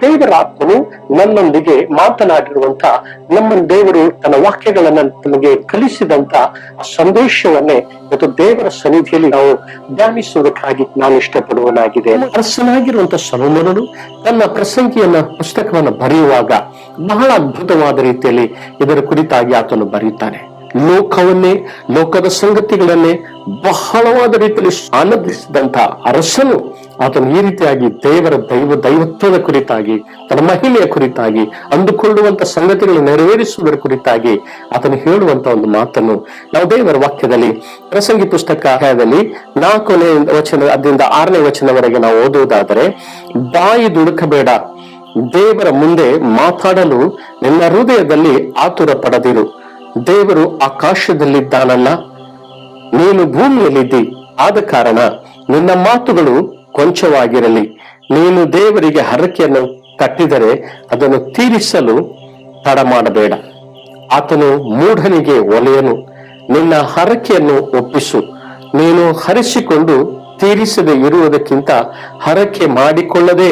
ದೇವರ ಆತ್ಮನು ನನ್ನೊಂದಿಗೆ ಮಾತನಾಡಿರುವಂತ ನಮ್ಮ ದೇವರು ತನ್ನ ವಾಕ್ಯಗಳನ್ನ ನಮಗೆ ಕಲಿಸಿದಂತ ಸಂದೇಶವನ್ನೇ ಇವತ್ತು ದೇವರ ಸನ್ನಿಧಿಯಲ್ಲಿ ನಾವು ಧ್ಯಾನಿಸುವುದಕ್ಕಾಗಿ ನಾನು ಇಷ್ಟಪಡುವನಾಗಿದೆ. ಅರಸನಾಗಿರುವಂತ ಸೊಲೊಮೋನನು ತನ್ನ ಪ್ರಸಂಗಿಯನ್ನ ಪುಸ್ತಕವನ್ನು ಬರೆಯುವಾಗ ಬಹಳ ಅದ್ಭುತವಾದ ರೀತಿಯಲ್ಲಿ ಇದರ ಕುರಿತಾಗಿ ಆತನು ಬರೆಯುತ್ತಾನೆ. ಲೋಕವನ್ನೇ, ಲೋಕದ ಸಂಗತಿಗಳನ್ನೇ ಬಹಳವಾದ ರೀತಿಯಲ್ಲಿ ಆನಂದಿಸಿದಂತ ಅರಸನು ಆತನು ಈ ರೀತಿಯಾಗಿ ದೇವರ ದೈವತ್ವದ ಕುರಿತಾಗಿ, ತನ್ನ ಮಹಿಮೆಯ ಕುರಿತಾಗಿ, ಅಂದುಕೊಳ್ಳುವಂತ ಸಂಗತಿಗಳನ್ನು ನೆರವೇರಿಸುವುದರ ಕುರಿತಾಗಿ ಆತನು ಹೇಳುವಂತ ಒಂದು ಮಾತನ್ನು ನಾವು ದೇವರ ವಾಕ್ಯದಲ್ಲಿ ಪ್ರಸಂಗಿ ಪುಸ್ತಕದಲ್ಲಿ 4ನೇ ವಚನದಿಂದ 6ನೇ ವಚನವರೆಗೆ ನಾವು ಓದುವುದಾದರೆ, ಬಾಯಿ ದುಡುಕಬೇಡ, ದೇವರ ಮುಂದೆ ಮಾತಾಡಲು ನಿನ್ನ ಹೃದಯದಲ್ಲಿ ಆತುರ ಪಡದಿರು. ದೇವರು ಆಕಾಶದಲ್ಲಿದ್ದಾನಲ್ಲ, ನೀನು ಭೂಮಿಯಲ್ಲಿದ್ದಿ, ಆದ ಕಾರಣ ನಿನ್ನ ಮಾತುಗಳು ಕೊಂಚವಾಗಿರಲಿ. ನೀನು ದೇವರಿಗೆ ಹರಕೆಯನ್ನು ಕಟ್ಟಿದರೆ ಅದನ್ನು ತೀರಿಸಲು ತಡ ಮಾಡಬೇಡ. ಆತನು ಮೂಢನಿಗೆ ಒಲೆಯನು, ನಿನ್ನ ಹರಕೆಯನ್ನು ಒಪ್ಪಿಸು. ನೀನು ಹರಿಸಿಕೊಂಡು ತೀರಿಸದೆ ಇರುವುದಕ್ಕಿಂತ ಹರಕೆ ಮಾಡಿಕೊಳ್ಳದೆ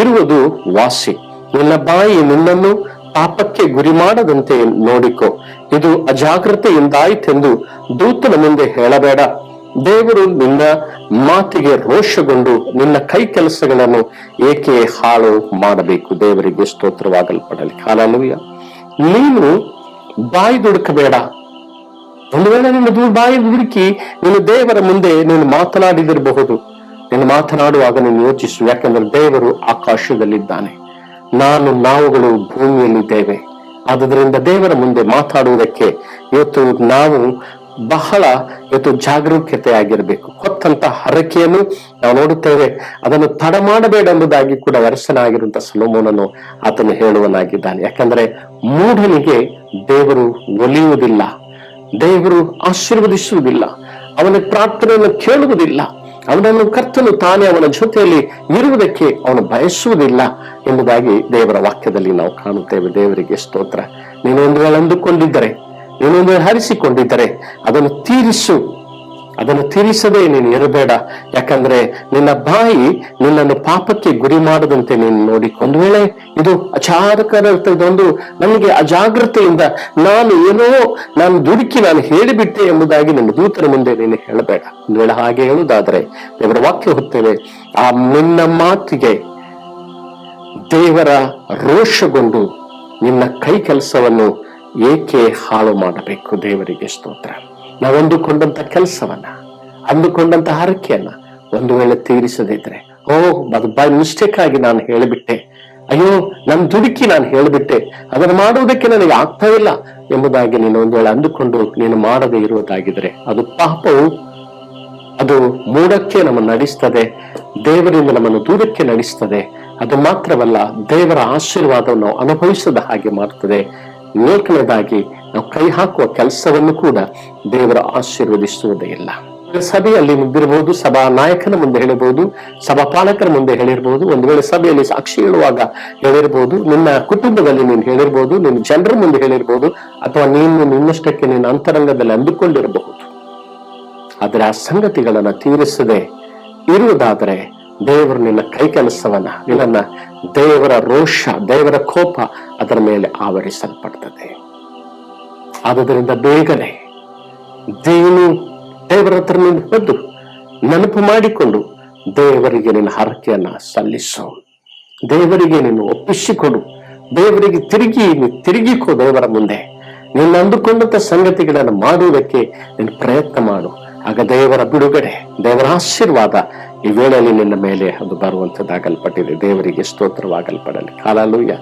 ಇರುವುದು ವಾಸಿ. ನಿನ್ನ ಬಾಯಿ ನಿನ್ನನ್ನು ಪಾಪಕ್ಕೆ ಗುರಿ ಮಾಡದಂತೆ ನೋಡಿಕೊ. ಇದು ಅಜಾಗ್ರತೆಯಿಂದಾಯಿತೆಂದು ದೂತನ ಮುಂದೆ ಹೇಳಬೇಡ. ದೇವರು ನಿನ್ನ ಮಾತಿಗೆ ರೋಷಗೊಂಡು ನಿನ್ನ ಕೈ ಕೆಲಸಗಳನ್ನು ಏಕೆ ಹಾಳು ಮಾಡಬೇಕು? ದೇವರಿಗೆ ಸ್ತೋತ್ರವಾಗಲ್ಪಡಲಿ. ಹಲ್ಲೆಲೂಯಾ. ನೀನು ಬಾಯಿ ದುಡುಕಬೇಡ. ಒಂದು ವೇಳೆ ನಿನ್ನ ಬಾಯಿ ದುಡುಕಿ ನೀನು ದೇವರ ಮುಂದೆ ನೀನು ಮಾತನಾಡಿದಿರಬಹುದು. ನೀನು ಮಾತನಾಡುವಾಗ ನೀನು ಯೋಚಿಸು, ಯಾಕಂದ್ರೆ ದೇವರು ಆಕಾಶದಲ್ಲಿದ್ದಾನೆ, ನಾವುಗಳು ಭೂಮಿಯಲ್ಲಿದ್ದೇವೆ. ಆದುದರಿಂದ ದೇವರ ಮುಂದೆ ಮಾತಾಡುವುದಕ್ಕೆ ಇವತ್ತು ನಾವು ಬಹಳ ಜಾಗರೂಕತೆ ಆಗಿರಬೇಕು. ಹೊತ್ತಂತ ಹರಕೆಯನ್ನು ನಾವು ನೋಡುತ್ತೇವೆ. ಅದನ್ನು ತಡ ಮಾಡಬೇಡ ಎಂಬುದಾಗಿ ಕೂಡ ಅರಸನಾಗಿರುವಂತಹ ಸೊಲೊಮೋನನು ಆತನು ಹೇಳುವನಾಗಿದ್ದಾನೆ. ಯಾಕಂದ್ರೆ ಮೂಢನಿಗೆ ದೇವರು ಒಲಿಯುವುದಿಲ್ಲ, ದೇವರು ಆಶೀರ್ವದಿಸುವುದಿಲ್ಲ, ಅವನ ಪ್ರಾರ್ಥನೆಯನ್ನು ಕೇಳುವುದಿಲ್ಲ, ಅವನನ್ನು ಕರ್ತನು ತಾನೇ ಅವನ ಜೊತೆಯಲ್ಲಿ ಇರುವುದಕ್ಕೆ ಅವನು ಬಯಸುವುದಿಲ್ಲ ಎಂಬುದಾಗಿ ದೇವರ ವಾಕ್ಯದಲ್ಲಿ ನಾವು ಕಾಣುತ್ತೇವೆ. ದೇವರಿಗೆ ಸ್ತೋತ್ರ. ನೀನು ಒಂದು ವೇಳೆ ಅಂದುಕೊಂಡಿದ್ದರೆ, ನೀನೊಂದು ವೇಳೆ ಹರಿಸಿಕೊಂಡಿದ್ದರೆ ಅದನ್ನು ತೀರಿಸು. ಅದನ್ನು ತೀರಿಸದೆ ನೀನು ಇರಬೇಡ. ಯಾಕಂದ್ರೆ ನಿನ್ನ ಬಾಯಿ ನಿನ್ನನ್ನು ಪಾಪಕ್ಕೆ ಗುರಿ ಮಾಡದಂತೆ ನೀನು ನೋಡಿ. ಒಂದು ವೇಳೆ ಇದು ಅಚಾರಕರದೊಂದು ನನಗೆ ಅಜಾಗ್ರತೆಯಿಂದ ನಾನು ದುಡುಕಿ ನಾನು ಹೇಳಿಬಿಟ್ಟೆ ಎಂಬುದಾಗಿ ನಿನ್ನ ದೂತರ ಮುಂದೆ ನೀನು ಹೇಳಬೇಡ. ಒಂದು ವೇಳೆ ಹಾಗೆ ಹೇಳುವುದಾದ್ರೆ ದೇವರ ವಾಕ್ಯ ಹೊತ್ತೇವೆ, ಆ ನಿನ್ನ ಮಾತಿಗೆ ದೇವರ ರೋಷಗೊಂಡು ನಿನ್ನ ಕೈ ಕೆಲಸವನ್ನು ಏಕೆ ಹಾಳು ಮಾಡಬೇಕು? ದೇವರಿಗೆ ಸ್ತೋತ್ರ. ನಾವು ಅಂದುಕೊಂಡಂತ ಕೆಲಸವನ್ನ, ಅಂದುಕೊಂಡಂತ ಹರಕೆಯನ್ನ ಒಂದು ವೇಳೆ ತೀರಿಸದಿದ್ರೆ, ಅದು ಬೈ ಮಿಸ್ಟೇಕ್ ಆಗಿ ನಾನು ಹೇಳಿಬಿಟ್ಟೆ, ಅಯ್ಯೋ ನನ್ನ ದುಡುಕಿ ನಾನು ಹೇಳಿಬಿಟ್ಟೆ, ಅದನ್ನು ಮಾಡುವುದಕ್ಕೆ ನನಗೆ ಆಗ್ತಾ ಇಲ್ಲ ಎಂಬುದಾಗಿ ನೀನು ಒಂದು ವೇಳೆ ಅಂದುಕೊಂಡು ನೀನು ಮಾಡದೇ ಇರುವುದಾಗಿದ್ರೆ ಅದು ಪಾಪವು, ಅದು ಮೂಢಕ್ಕೆ ನಮ್ಮನ್ನು ನಡೆಸ್ತದೆ, ದೇವರಿಂದ ನಮ್ಮನ್ನು ದೂರಕ್ಕೆ ನಡೆಸ್ತದೆ. ಅದು ಮಾತ್ರವಲ್ಲ, ದೇವರ ಆಶೀರ್ವಾದವನ್ನು ನಾವು ಅನುಭವಿಸದ ಹಾಗೆ ಮಾಡ್ತದೆ. 4ನೇದಾಗಿ ನಾವು ಕೈ ಹಾಕುವ ಕೆಲಸವನ್ನು ಕೂಡ ದೇವರ ಆಶೀರ್ವದಿಸುವುದೇ ಇಲ್ಲ. ಸಭೆಯಲ್ಲಿ ಮುಗ್ದಿರಬಹುದು, ಸಭಾ ನಾಯಕನ ಮುಂದೆ ಹೇಳಿರ್ಬಹುದು, ಸಭಾ ಪಾಲಕರ ಮುಂದೆ ಹೇಳಿರ್ಬಹುದು, ಒಂದು ವೇಳೆ ಸಭೆಯಲ್ಲಿ ಸಾಕ್ಷಿ ಹೇಳುವಾಗ ಹೇಳಿರ್ಬಹುದು, ನಿನ್ನ ಕುಟುಂಬದಲ್ಲಿ ನೀನು ಹೇಳಿರ್ಬಹುದು, ನಿನ್ನ ಜನರ ಮುಂದೆ ಹೇಳಿರ್ಬಹುದು, ಅಥವಾ ನೀನು ನಿನ್ನಷ್ಟಕ್ಕೆ ನಿನ್ನ ಅಂತರಂಗದಲ್ಲಿ ಅಂದುಕೊಂಡಿರಬಹುದು. ಆದರೆ ಆ ಸಂಗತಿಗಳನ್ನ ತೀರಿಸದೆ ಇರುವುದಾದರೆ ದೇವರು ನಿನ್ನ ಕೈ ಕೆಲಸವನ್ನ, ನಿನ್ನ ದೇವರ ರೋಷ, ದೇವರ ಕೋಪ ಅದರ ಮೇಲೆ ಆವರಿಸಲ್ಪಡ್ತದೆ. ಆದುದರಿಂದ ಬೇಗನೆ ದೇವರ ಹತ್ರ ನೀನು ಬಂದು ನೆನಪು ಮಾಡಿಕೊಂಡು ದೇವರಿಗೆ ನಿನ್ನ ಹರಕೆಯನ್ನ ಸಲ್ಲಿಸು, ದೇವರಿಗೆ ನೀನು ಒಪ್ಪಿಸಿಕೊಡು, ದೇವರಿಗೆ ತಿರುಗಿಕೋ. ದೇವರ ಮುಂದೆ ನೀನು ಅಂದುಕೊಂಡಂತ ಸಂಗತಿಗಳನ್ನು ಮಾಡುವುದಕ್ಕೆ ನೀನು ಪ್ರಯತ್ನ ಮಾಡು. ಆಗ ದೇವರ ಬಿಡುಗಡೆ, ದೇವರ ಆಶೀರ್ವಾದ ಈ ವೇಳೆಯಲ್ಲಿ ನಿನ್ನ ಮೇಲೆ ಅದು ಬರುವಂತದ್ದಾಗಲ್ಪಟ್ಟಿದೆ. ದೇವರಿಗೆ ಸ್ತೋತ್ರವಾಗಲ್ಪಡಲಿ. ಹಲ್ಲೆಲೂಯಾ.